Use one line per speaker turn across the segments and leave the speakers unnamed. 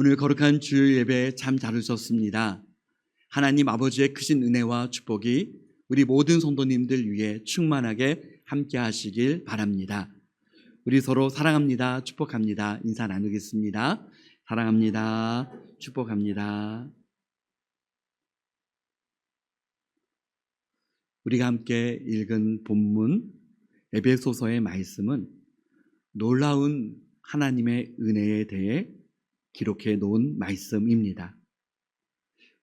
오늘 거룩한 주일 예배 참 잘 오셨습니다. 하나님 아버지의 크신 은혜와 축복이 우리 모든 성도님들 위해 충만하게 함께 하시길 바랍니다. 우리 서로 사랑합니다. 축복합니다. 인사 나누겠습니다. 사랑합니다. 축복합니다. 우리가 함께 읽은 본문 에베소서의 말씀은 놀라운 하나님의 은혜에 대해 기록해 놓은 말씀입니다.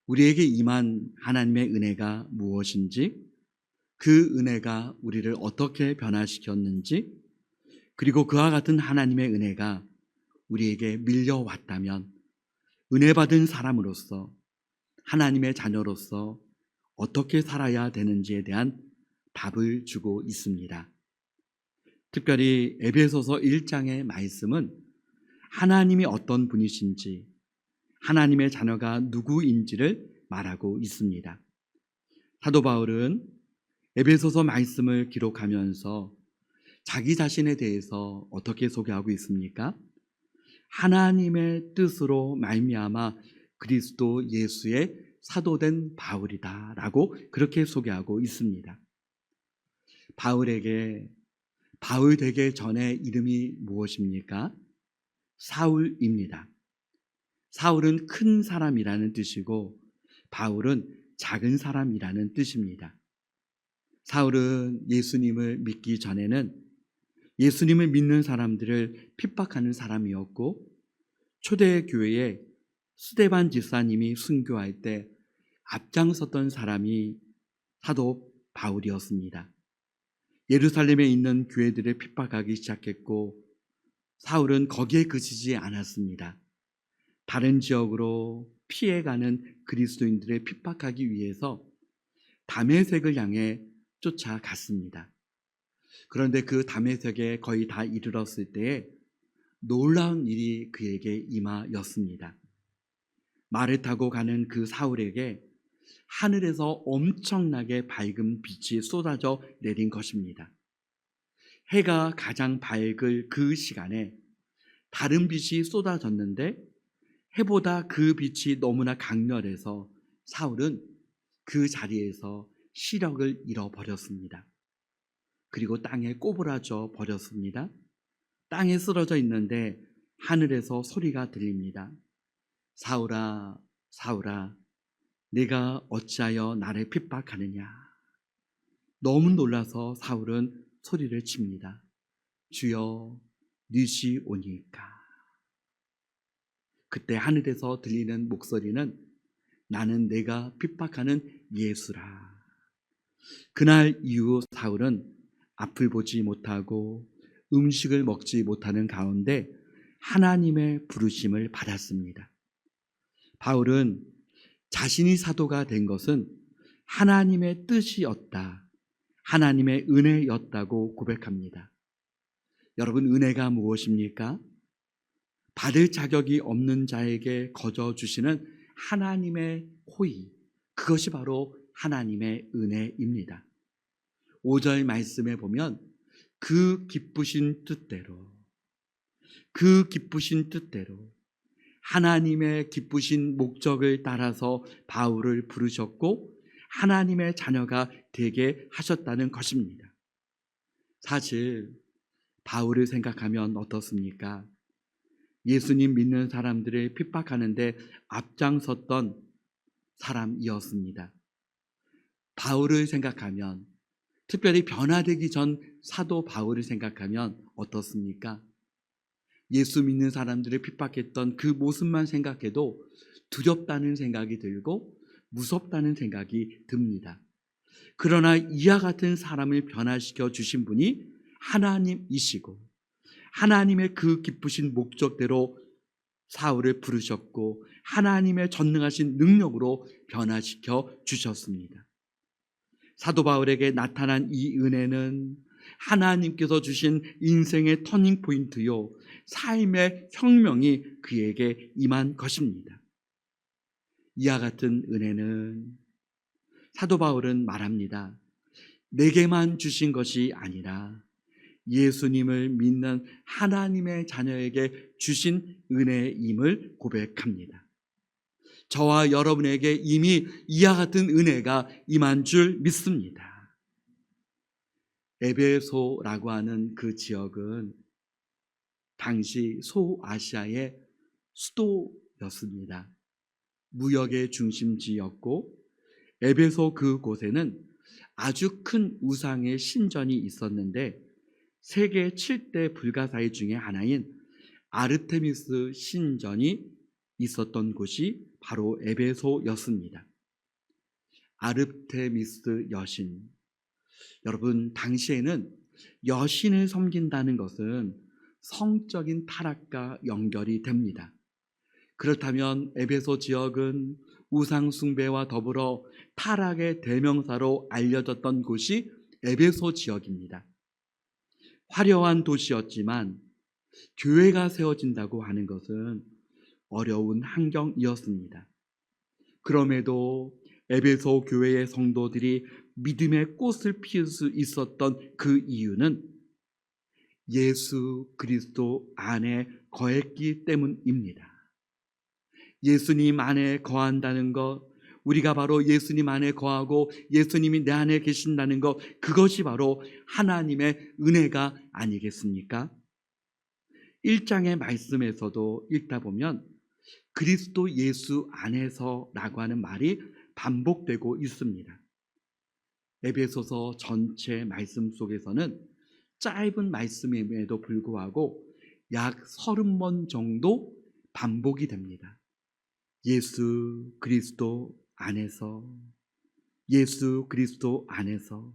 우리에게 임한 하나님의 은혜가 무엇인지, 그 은혜가 우리를 어떻게 변화시켰는지, 그리고 그와 같은 하나님의 은혜가 우리에게 밀려왔다면 은혜 받은 사람으로서, 하나님의 자녀로서 어떻게 살아야 되는지에 대한 답을 주고 있습니다. 특별히 에베소서 1장의 말씀은 하나님이 어떤 분이신지, 하나님의 자녀가 누구인지를 말하고 있습니다. 사도 바울은 에베소서 말씀을 기록하면서 자기 자신에 대해서 어떻게 소개하고 있습니까? 하나님의 뜻으로 말미암아 그리스도 예수의 사도된 바울이다 라고 그렇게 소개하고 있습니다. 바울에게 바울 되기 전의 이름이 무엇입니까? 사울입니다. 사울은 큰 사람이라는 뜻이고 바울은 작은 사람이라는 뜻입니다. 사울은 예수님을 믿기 전에는 예수님을 믿는 사람들을 핍박하는 사람이었고, 초대교회에 스데반 집사님이 순교할 때 앞장섰던 사람이 사도 바울이었습니다. 예루살렘에 있는 교회들을 핍박하기 시작했고, 사울은 거기에 그치지 않았습니다. 다른 지역으로 피해가는 그리스도인들을 핍박하기 위해서 다메섹을 향해 쫓아갔습니다. 그런데 그 다메섹에 거의 다 이르렀을 때에 놀라운 일이 그에게 임하였습니다. 말을 타고 가는 그 사울에게 하늘에서 엄청나게 밝은 빛이 쏟아져 내린 것입니다. 해가 가장 밝을 그 시간에 다른 빛이 쏟아졌는데 해보다 그 빛이 너무나 강렬해서 사울은 그 자리에서 시력을 잃어버렸습니다. 그리고 땅에 꼬부라져 버렸습니다. 땅에 쓰러져 있는데 하늘에서 소리가 들립니다. 사울아, 사울아, 네가 어찌하여 나를 핍박하느냐. 너무 놀라서 사울은 소리를 칩니다. 주여, 늦이 오니까. 그때 하늘에서 들리는 목소리는 나는 내가 핍박하는 예수라. 그날 이후 사울은 앞을 보지 못하고 음식을 먹지 못하는 가운데 하나님의 부르심을 받았습니다. 바울은 자신이 사도가 된 것은 하나님의 뜻이었다, 하나님의 은혜였다고 고백합니다. 여러분, 은혜가 무엇입니까? 받을 자격이 없는 자에게 거저 주시는 하나님의 호의, 그것이 바로 하나님의 은혜입니다. 5절 말씀에 보면 그 기쁘신 뜻대로 하나님의 기쁘신 목적을 따라서 바울을 부르셨고 하나님의 자녀가 되게 하셨다는 것입니다. 사실 바울을 생각하면 어떻습니까? 예수님 믿는 사람들을 핍박하는데 앞장섰던 사람이었습니다. 바울을 생각하면, 특별히 변화되기 전 사도 바울을 생각하면 어떻습니까? 예수 믿는 사람들을 핍박했던 그 모습만 생각해도 두렵다는 생각이 들고 무섭다는 생각이 듭니다. 그러나 이와 같은 사람을 변화시켜 주신 분이 하나님이시고 하나님의 그 기쁘신 목적대로 사울을 부르셨고 하나님의 전능하신 능력으로 변화시켜 주셨습니다. 사도 바울에게 나타난 이 은혜는 하나님께서 주신 인생의 터닝포인트요, 삶의 혁명이 그에게 임한 것입니다. 이와 같은 은혜는 사도 바울은 말합니다. 내게만 주신 것이 아니라 예수님을 믿는 하나님의 자녀에게 주신 은혜임을 고백합니다. 저와 여러분에게 이미 이와 같은 은혜가 임한 줄 믿습니다. 에베소라고 하는 그 지역은 당시 소아시아의 수도였습니다. 무역의 중심지였고, 에베소 그곳에는 아주 큰 우상의 신전이 있었는데, 세계 7대 불가사의 중에 하나인 아르테미스 신전이 있었던 곳이 바로 에베소였습니다. 아르테미스 여신. 여러분, 당시에는 여신을 섬긴다는 것은 성적인 타락과 연결이 됩니다. 그렇다면 에베소 지역은 우상 숭배와 더불어 타락의 대명사로 알려졌던 곳이 에베소 지역입니다. 화려한 도시였지만 교회가 세워진다고 하는 것은 어려운 환경이었습니다. 그럼에도 에베소 교회의 성도들이 믿음의 꽃을 피울 수 있었던 그 이유는 예수 그리스도 안에 거했기 때문입니다. 예수님 안에 거한다는 것, 우리가 바로 예수님 안에 거하고 예수님이 내 안에 계신다는 것, 그것이 바로 하나님의 은혜가 아니겠습니까? 1장의 말씀에서도 읽다 보면 그리스도 예수 안에서라고 하는 말이 반복되고 있습니다. 에베소서 전체 말씀 속에서는 짧은 말씀임에도 불구하고 약 30번 정도 반복이 됩니다. 예수 그리스도 안에서, 예수 그리스도 안에서.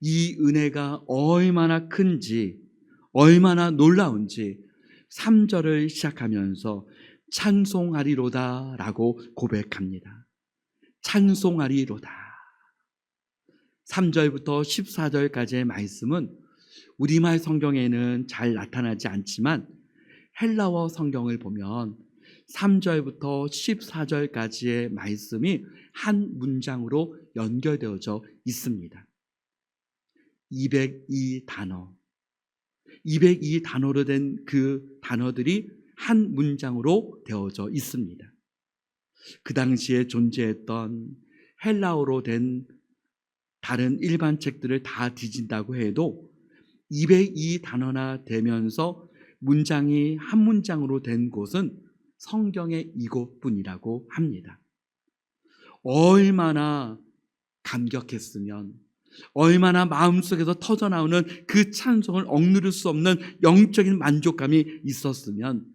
이 은혜가 얼마나 큰지, 얼마나 놀라운지 3절을 시작하면서 찬송하리로다 라고 고백합니다. 찬송하리로다. 3절부터 14절까지의 말씀은 우리말 성경에는 잘 나타나지 않지만 헬라어 성경을 보면 3절부터 14절까지의 말씀이 한 문장으로 연결되어져 있습니다. 202 단어, 202 단어로 된 그 단어들이 한 문장으로 되어져 있습니다. 그 당시에 존재했던 헬라어로 된 다른 일반 책들을 다 뒤진다고 해도 202 단어나 되면서 문장이 한 문장으로 된 곳은 성경의 이곳뿐이라고 합니다. 얼마나 감격했으면, 얼마나 마음속에서 터져나오는 그 찬송을 억누를 수 없는 영적인 만족감이 있었으면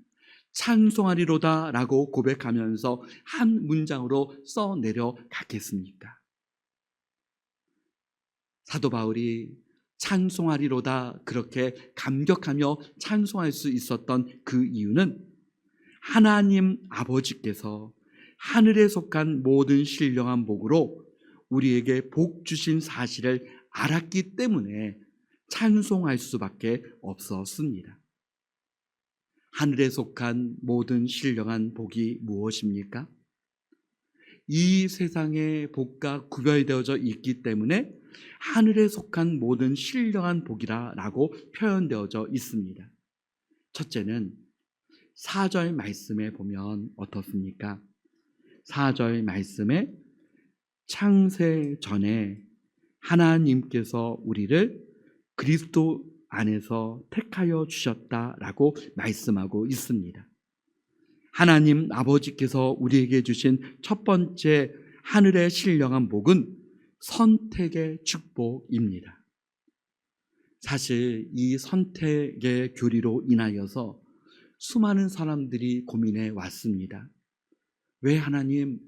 찬송하리로다 라고 고백하면서 한 문장으로 써내려 갔겠습니까? 사도 바울이 찬송하리로다 그렇게 감격하며 찬송할 수 있었던 그 이유는 하나님 아버지께서 하늘에 속한 모든 신령한 복으로 우리에게 복 주신 사실을 알았기 때문에 찬송할 수밖에 없었습니다. 하늘에 속한 모든 신령한 복이 무엇입니까? 이 세상의 복과 구별되어져 있기 때문에 하늘에 속한 모든 신령한 복이라고 표현되어져 있습니다. 첫째는 4절 말씀에 보면 어떻습니까? 4절 말씀에 창세 전에 하나님께서 우리를 그리스도 안에서 택하여 주셨다라고 말씀하고 있습니다. 하나님 아버지께서 우리에게 주신 첫 번째 하늘의 신령한 복은 선택의 축복입니다. 사실 이 선택의 교리로 인하여서 수많은 사람들이 고민해 왔습니다. 왜 하나님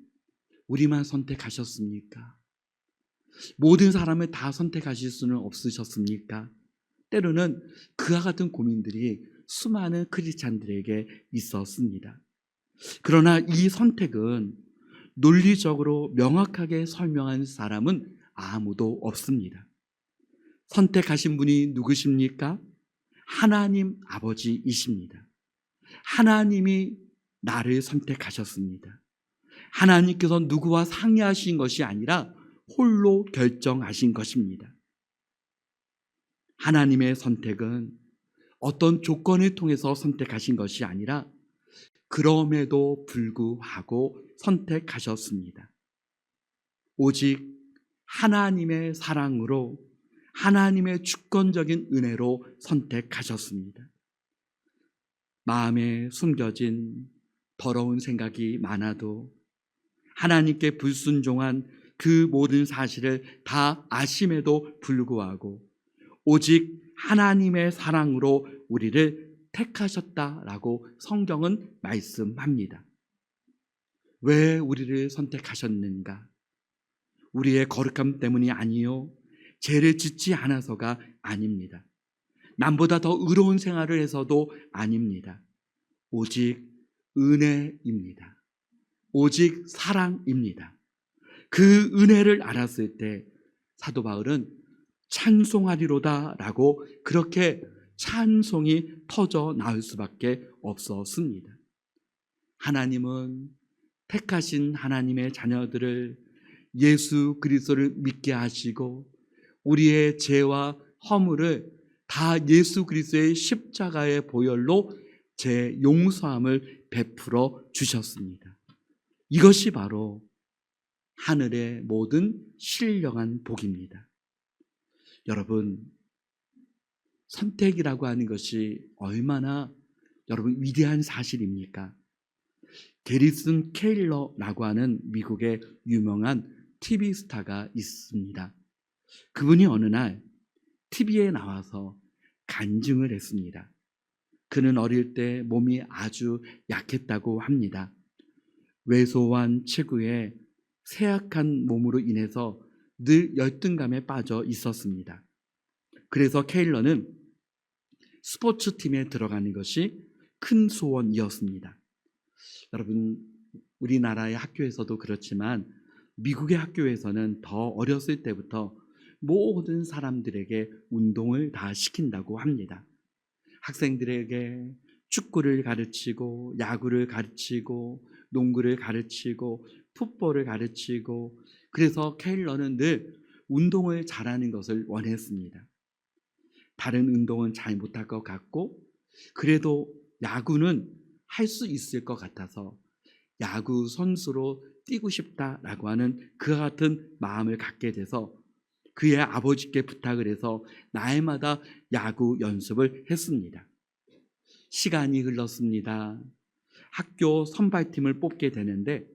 우리만 선택하셨습니까? 모든 사람을 다 선택하실 수는 없으셨습니까? 때로는 그와 같은 고민들이 수많은 크리스찬들에게 있었습니다. 그러나 이 선택은 논리적으로 명확하게 설명한 사람은 아무도 없습니다. 선택하신 분이 누구십니까? 하나님 아버지이십니다. 하나님이 나를 선택하셨습니다. 하나님께서 누구와 상의하신 것이 아니라 홀로 결정하신 것입니다. 하나님의 선택은 어떤 조건을 통해서 선택하신 것이 아니라 그럼에도 불구하고 선택하셨습니다. 오직 하나님의 사랑으로, 하나님의 주권적인 은혜로 선택하셨습니다. 마음에 숨겨진 더러운 생각이 많아도 하나님께 불순종한 그 모든 사실을 다 아심에도 불구하고 오직 하나님의 사랑으로 우리를 택하셨다라고 성경은 말씀합니다. 왜 우리를 선택하셨는가? 우리의 거룩함 때문이 아니요, 죄를 짓지 않아서가 아닙니다. 남보다 더 의로운 생활을 해서도 아닙니다. 오직 은혜입니다. 오직 사랑입니다. 그 은혜를 알았을 때 사도 바울은 찬송하리로다 라고 그렇게 찬송이 터져 나올 수밖에 없었습니다. 하나님은 택하신 하나님의 자녀들을 예수 그리스도를 믿게 하시고 우리의 죄와 허물을 다 예수 그리스도의 십자가의 보혈로 제 용서함을 베풀어 주셨습니다. 이것이 바로 하늘의 모든 신령한 복입니다. 여러분, 선택이라고 하는 것이 얼마나 여러분 위대한 사실입니까? 게리슨 케일러라고 하는 미국의 유명한 TV 스타가 있습니다. 그분이 어느 날 TV에 나와서 간증을 했습니다. 그는 어릴 때 몸이 아주 약했다고 합니다. 왜소한 체구에 쇠약한 몸으로 인해서 늘 열등감에 빠져 있었습니다. 그래서 케일러는 스포츠팀에 들어가는 것이 큰 소원이었습니다. 여러분, 우리나라의 학교에서도 그렇지만 미국의 학교에서는 더 어렸을 때부터 모든 사람들에게 운동을 다 시킨다고 합니다. 학생들에게 축구를 가르치고 야구를 가르치고 농구를 가르치고 풋볼을 가르치고, 그래서 케일러는 늘 운동을 잘하는 것을 원했습니다. 다른 운동은 잘 못할 것 같고 그래도 야구는 할 수 있을 것 같아서 야구 선수로 뛰고 싶다라고 하는 그와 같은 마음을 갖게 돼서 그의 아버지께 부탁을 해서 날마다 야구 연습을 했습니다. 시간이 흘렀습니다. 학교 선발팀을 뽑게 되는데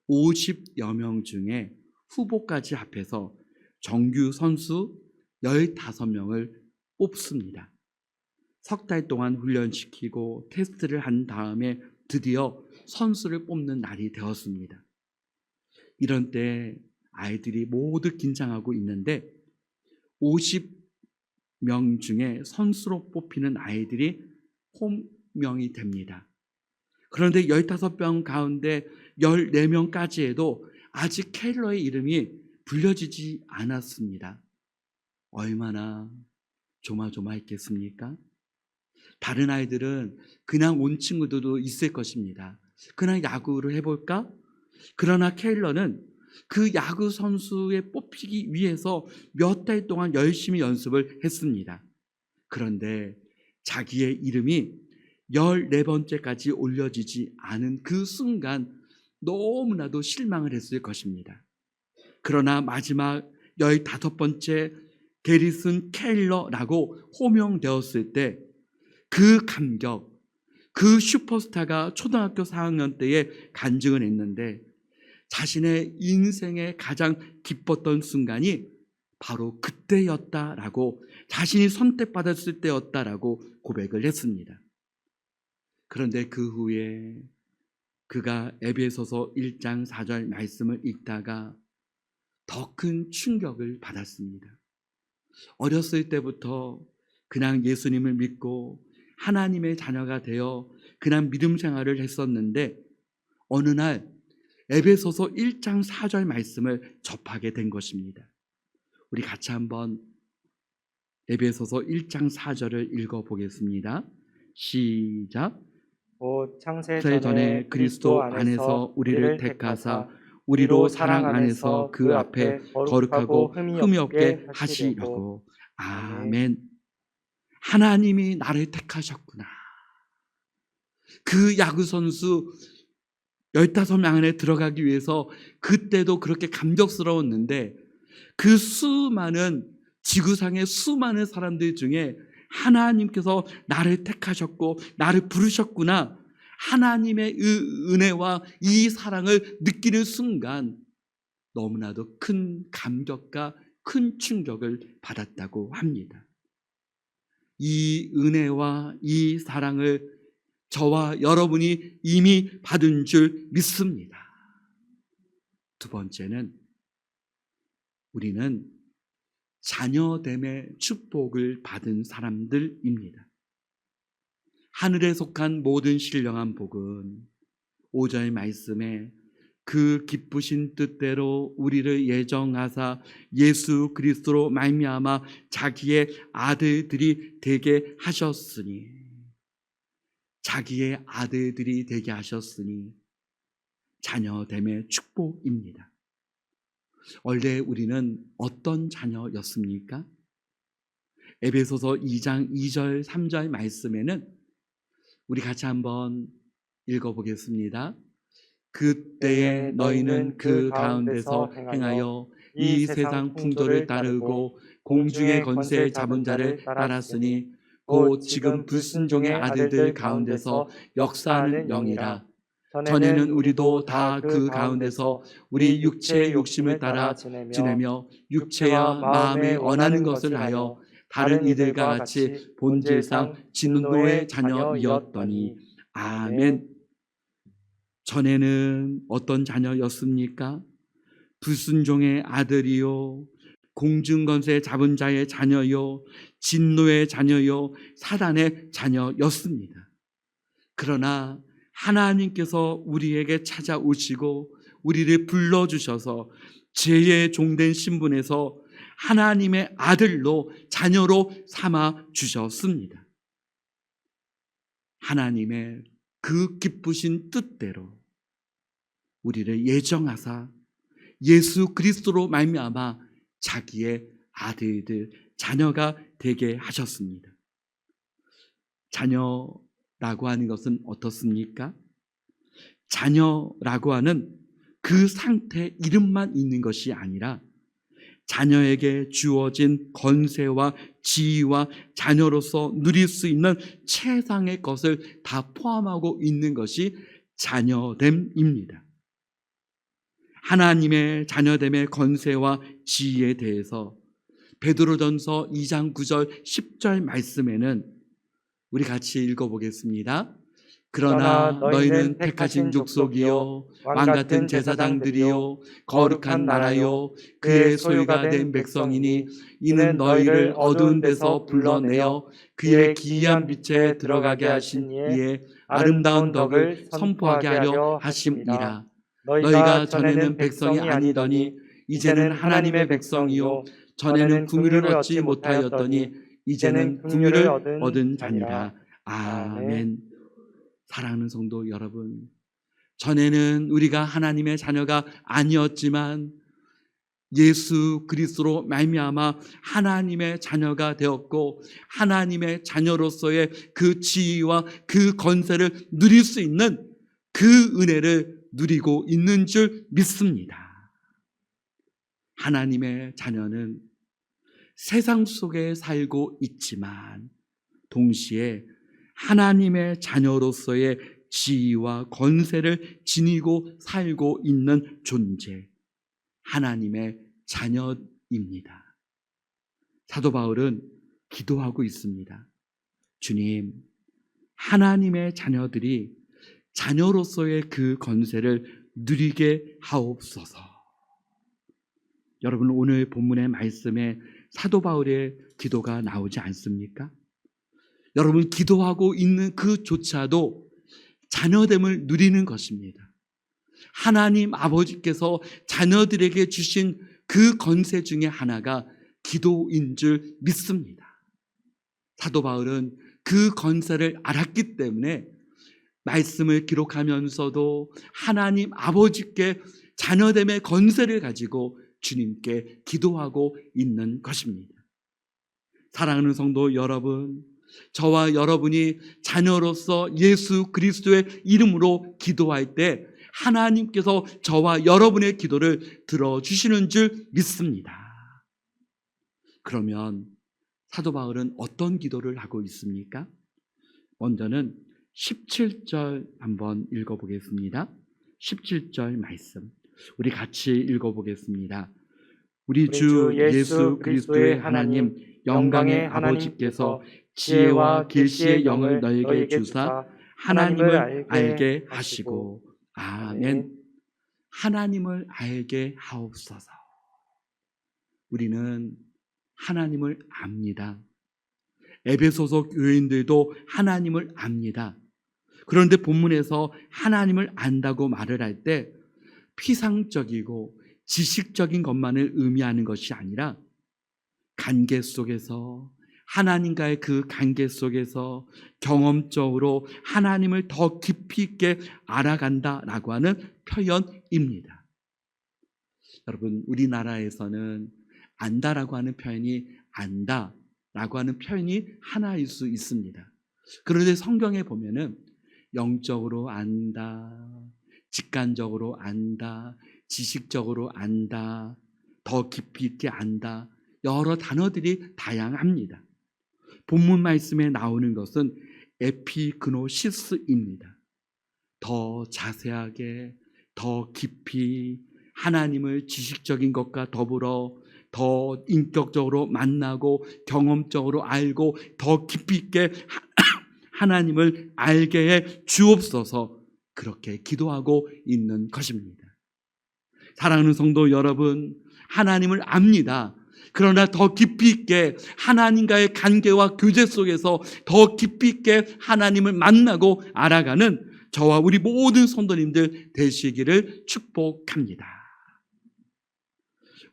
50여 명 중에 후보까지 합해서 정규 선수 15명을 뽑습니다. 석 달 동안 훈련시키고 테스트를 한 다음에 드디어 선수를 뽑는 날이 되었습니다. 이런 때 아이들이 모두 긴장하고 있는데 50명 중에 선수로 뽑히는 아이들이 호명이 됩니다. 그런데 15명 가운데 14명까지 해도 아직 케일러의 이름이 불려지지 않았습니다. 얼마나 조마조마했겠습니까? 다른 아이들은 그냥 온 친구들도 있을 것입니다. 그냥 야구를 해볼까? 그러나 케일러는 그 야구 선수에 뽑히기 위해서 몇 달 동안 열심히 연습을 했습니다. 그런데 자기의 이름이 14번째까지 올려지지 않은 그 순간 너무나도 실망을 했을 것입니다. 그러나 마지막 15번째 게리슨 케일러라고 호명되었을 때 그 감격, 그 슈퍼스타가 초등학교 4학년 때에 간증을 했는데 자신의 인생에 가장 기뻤던 순간이 바로 그때였다라고, 자신이 선택받았을 때였다라고 고백을 했습니다. 그런데 그 후에 그가 에베소서 1장 4절 말씀을 읽다가 더 큰 충격을 받았습니다. 어렸을 때부터 그냥 예수님을 믿고 하나님의 자녀가 되어 그냥 믿음 생활을 했었는데 어느 날 에베소서 1장 4절 말씀을 접하게 된 것입니다. 우리 같이 한번 에베소서 1장 4절을 읽어보겠습니다. 시작.
곧 창세
전에 그리스도 안에서 우리를 택하사 우리로 사랑 안에서 그 앞에 거룩하고 흠이 없게 하시려고. 아멘. 하나님이 나를 택하셨구나. 그 야구 선수 15명 안에 들어가기 위해서 그때도 그렇게 감격스러웠는데 그 수많은 지구상의 수많은 사람들 중에 하나님께서 나를 택하셨고 나를 부르셨구나. 하나님의 은혜와 이 사랑을 느끼는 순간 너무나도 큰 감격과 큰 충격을 받았다고 합니다. 이 은혜와 이 사랑을 저와 여러분이 이미 받은 줄 믿습니다. 두 번째는 우리는 자녀됨의 축복을 받은 사람들입니다. 하늘에 속한 모든 신령한 복은 5절 말씀에 그 기쁘신 뜻대로 우리를 예정하사 예수 그리스도로 말미암아 자기의 아들들이 되게 하셨으니, 자기의 아들들이 되게 하셨으니 자녀됨의 축복입니다. 원래 우리는 어떤 자녀였습니까? 에베소서 2장 2절 3절 말씀에는 우리 같이 한번 읽어보겠습니다. 그때에 너희는 그 가운데서 행하여 이 세상 풍조를 따르고 공중의 권세 잡은 자를 따랐으니 곧 지금 불순종의 아들들 가운데서 역사하는 영이라. 전에는 우리도 다 그 가운데서 우리 육체의 욕심을 따라 지내며 육체와 마음에 원하는 것을 하여 다른 이들과 같이 본질상 진노의 자녀이었더니. 아멘. 전에는 어떤 자녀였습니까? 불순종의 아들이요, 공중권세 잡은 자의 자녀요, 진노의 자녀요, 사단의 자녀였습니다. 그러나 하나님께서 우리에게 찾아오시고 우리를 불러주셔서 죄의 종된 신분에서 하나님의 아들로 자녀로 삼아 주셨습니다. 하나님의 그 기쁘신 뜻대로 우리를 예정하사 예수 그리스도로 말미암아 자기의 아들들, 자녀가 되게 하셨습니다. 자녀라고 하는 것은 어떻습니까? 자녀라고 하는 그 상태 이름만 있는 것이 아니라 자녀에게 주어진 권세와 지위와 자녀로서 누릴 수 있는 최상의 것을 다 포함하고 있는 것이 자녀됨입니다. 하나님의 자녀됨의 권세와 지위에 대해서 베드로전서 2장 9절 10절 말씀에는 우리 같이 읽어보겠습니다. 그러나 너희는 택하신 족속이요 왕같은 제사장들이요 거룩한 나라요 그의 소유가 된 백성이니 이는 너희를 어두운 데서 불러내어 그의 기이한 빛에 들어가게 하신 이의 아름다운 덕을 선포하게 하려 하심이라. 너희가 전에는 백성이 아니더니 이제는 하나님의 백성이요 전에는 긍휼을 얻지 못하였더니 이제는 긍휼을 얻은 자니라. 아멘. 사랑하는 성도 여러분, 전에는 우리가 하나님의 자녀가 아니었지만 예수 그리스도로 말미암아 하나님의 자녀가 되었고 하나님의 자녀로서의 그 지위와 그 권세를 누릴 수 있는 그 은혜를 누리고 있는 줄 믿습니다. 하나님의 자녀는 세상 속에 살고 있지만 동시에 하나님의 자녀로서의 지위와 권세를 지니고 살고 있는 존재, 하나님의 자녀입니다. 사도 바울은 기도하고 있습니다. 주님, 하나님의 자녀들이 자녀로서의 그 권세를 누리게 하옵소서. 여러분, 오늘 본문의 말씀에 사도 바울의 기도가 나오지 않습니까? 여러분, 기도하고 있는 그조차도 자녀됨을 누리는 것입니다. 하나님 아버지께서 자녀들에게 주신 그 권세 중에 하나가 기도인 줄 믿습니다. 사도 바울은 그 권세를 알았기 때문에 말씀을 기록하면서도 하나님 아버지께 자녀됨의 권세를 가지고 주님께 기도하고 있는 것입니다. 사랑하는 성도 여러분, 저와 여러분이 자녀로서 예수 그리스도의 이름으로 기도할 때 하나님께서 저와 여러분의 기도를 들어주시는 줄 믿습니다. 그러면 사도 바울은 어떤 기도를 하고 있습니까? 먼저는 17절 한번 읽어보겠습니다. 17절 말씀 우리 같이 읽어보겠습니다. 우리 주 예수 그리스도의 하나님 영광의 아버지께서 지혜와 계시의 영을 너에게 주사 하나님을 알게 하시고 아멘. 하나님을 알게 하옵소서. 우리는 하나님을 압니다. 에베소서 교인들도 하나님을 압니다. 그런데 본문에서 하나님을 안다고 말을 할 때 피상적이고 지식적인 것만을 의미하는 것이 아니라 관계 속에서 하나님과의 그 관계 속에서 경험적으로 하나님을 더 깊이 있게 알아간다라고 하는 표현입니다. 여러분, 우리나라에서는 안다라고 하는 표현이 안다라고 하는 표현이 하나일 수 있습니다. 그런데 성경에 보면은 영적으로 안다, 직관적으로 안다, 지식적으로 안다, 더 깊이 있게 안다, 여러 단어들이 다양합니다. 본문 말씀에 나오는 것은 에피그노시스입니다. 더 자세하게, 더 깊이 하나님을 지식적인 것과 더불어 더 인격적으로 만나고 경험적으로 알고 더 깊이 있게 하나님을 알게 해 주옵소서, 그렇게 기도하고 있는 것입니다. 사랑하는 성도 여러분, 하나님을 압니다. 그러나 더 깊이 있게 하나님과의 관계와 교제 속에서 더 깊이 있게 하나님을 만나고 알아가는 저와 우리 모든 성도님들 되시기를 축복합니다.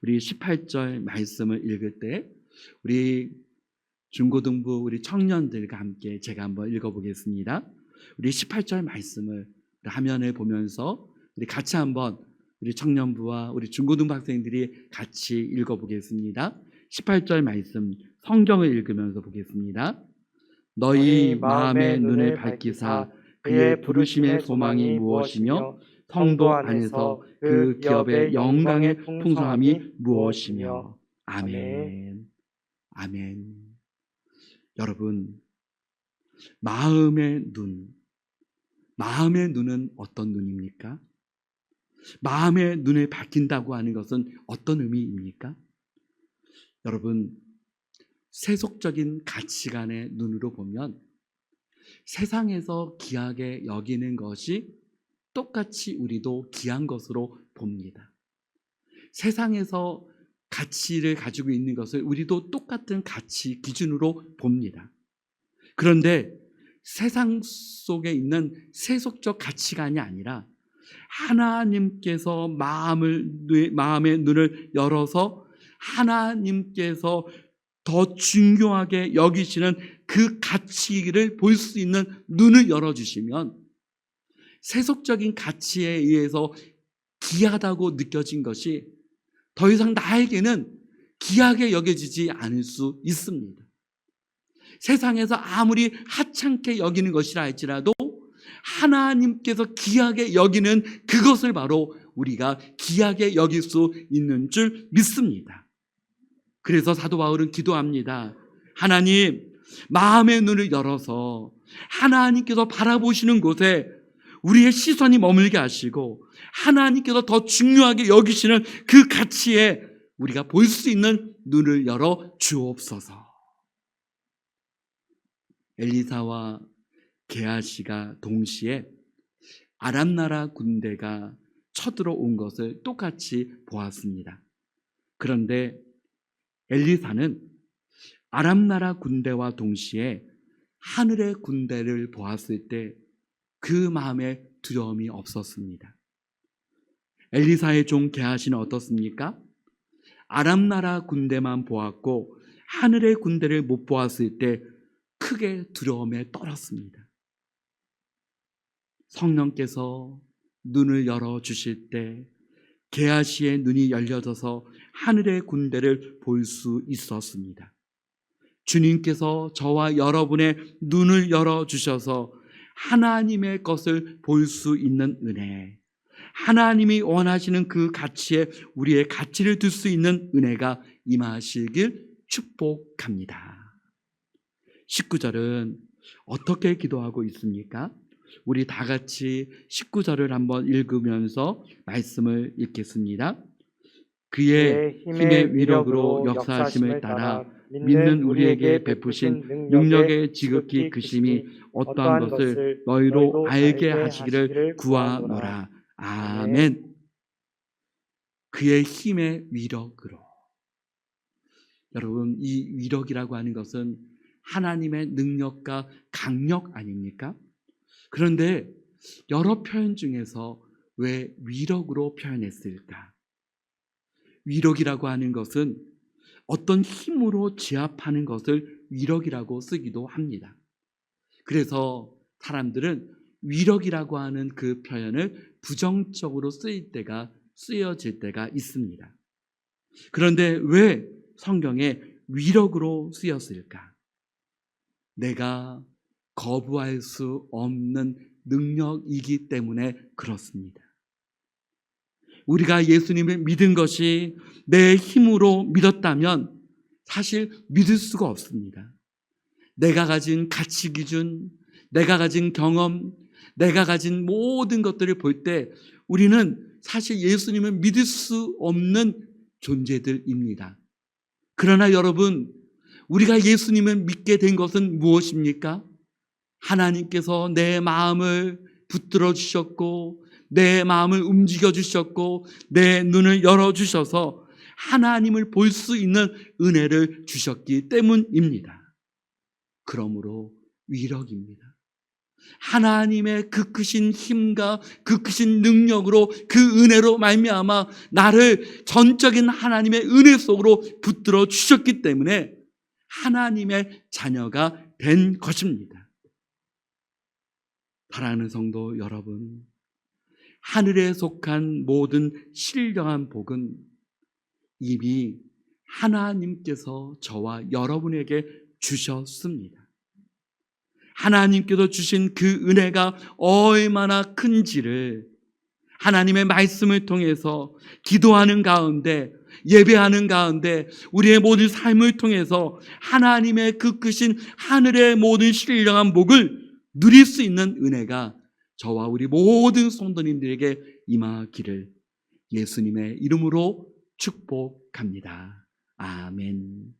우리 18절 말씀을 읽을 때 우리 중고등부 우리 청년들과 함께 제가 한번 읽어보겠습니다. 우리 18절 말씀을 화면을 보면서 우리 같이 한번 우리 청년부와 우리 중고등부 학생들이 같이 읽어보겠습니다. 18절 말씀 성경을 읽으면서 보겠습니다. 너희 마음의 눈을 밝히사 그의 부르심의 소망이 무엇이며 성도 안에서 그 기업의 영광의 풍성함이 무엇이며. 아멘. 아멘. 여러분, 마음의 눈은 어떤 눈입니까? 마음의 눈을 밝힌다고 하는 것은 어떤 의미입니까? 여러분, 세속적인 가치관의 눈으로 보면 세상에서 귀하게 여기는 것이 똑같이 우리도 귀한 것으로 봅니다. 세상에서 가치를 가지고 있는 것을 우리도 똑같은 가치 기준으로 봅니다. 그런데 세상 속에 있는 세속적 가치관이 아니라 하나님께서 마음의 눈을 열어서 하나님께서 더 중요하게 여기시는 그 가치를 볼 수 있는 눈을 열어주시면 세속적인 가치에 의해서 귀하다고 느껴진 것이 더 이상 나에게는 귀하게 여겨지지 않을 수 있습니다. 세상에서 아무리 하찮게 여기는 것이라 할지라도 하나님께서 귀하게 여기는 그것을 바로 우리가 귀하게 여길 수 있는 줄 믿습니다. 그래서 사도 바울은 기도합니다. 하나님, 마음의 눈을 열어서 하나님께서 바라보시는 곳에 우리의 시선이 머물게 하시고 하나님께서 더 중요하게 여기시는 그 가치에 우리가 볼 수 있는 눈을 열어 주옵소서. 엘리사와 게하시가 동시에 아람 나라 군대가 쳐들어온 것을 똑같이 보았습니다. 그런데 엘리사는 아람 나라 군대와 동시에 하늘의 군대를 보았을 때 그 마음에 두려움이 없었습니다. 엘리사의 종 게하시는 어떻습니까? 아람 나라 군대만 보았고 하늘의 군대를 못 보았을 때 크게 두려움에 떨었습니다. 성령께서 눈을 열어주실 때 게하시의 눈이 열려져서 하늘의 군대를 볼 수 있었습니다. 주님께서 저와 여러분의 눈을 열어주셔서 하나님의 것을 볼 수 있는 은혜, 하나님이 원하시는 그 가치에 우리의 가치를 둘 수 있는 은혜가 임하시길 축복합니다. 19절은 어떻게 기도하고 있습니까? 우리 다 같이 19절을 한번 읽으면서 말씀을 읽겠습니다. 그의 힘의 위력으로 역사하심을 따라 믿는 우리에게 베푸신 능력의 지극히 크심이 어떠한 것을 너희로 알게 하시기를 구하노라. 아멘. 그의 힘의 위력으로. 여러분, 이 위력이라고 하는 것은 하나님의 능력과 강력 아닙니까? 그런데 여러 표현 중에서 왜 위력으로 표현했을까? 위력이라고 하는 것은 어떤 힘으로 제압하는 것을 위력이라고 쓰기도 합니다. 그래서 사람들은 위력이라고 하는 그 표현을 부정적으로 쓰여질 때가 있습니다. 그런데 왜 성경에 위력으로 쓰였을까? 내가 거부할 수 없는 능력이기 때문에 그렇습니다. 우리가 예수님을 믿은 것이 내 힘으로 믿었다면 사실 믿을 수가 없습니다. 내가 가진 가치 기준, 내가 가진 경험, 내가 가진 모든 것들을 볼 때 우리는 사실 예수님을 믿을 수 없는 존재들입니다. 그러나 여러분, 우리가 예수님을 믿게 된 것은 무엇입니까? 하나님께서 내 마음을 붙들어 주셨고 내 마음을 움직여 주셨고 내 눈을 열어 주셔서 하나님을 볼 수 있는 은혜를 주셨기 때문입니다. 그러므로 위력입니다. 하나님의 그 크신 힘과 그 크신 능력으로 그 은혜로 말미암아 나를 전적인 하나님의 은혜 속으로 붙들어 주셨기 때문에 하나님의 자녀가 된 것입니다. 사랑하는 성도 여러분, 하늘에 속한 모든 신령한 복은 이미 하나님께서 저와 여러분에게 주셨습니다. 하나님께서 주신 그 은혜가 얼마나 큰지를 하나님의 말씀을 통해서 기도하는 가운데, 예배하는 가운데, 우리의 모든 삶을 통해서 하나님의 그 크신 하늘의 모든 신령한 복을 누릴 수 있는 은혜가 저와 우리 모든 성도님들에게 임하기를 예수님의 이름으로 축복합니다. 아멘.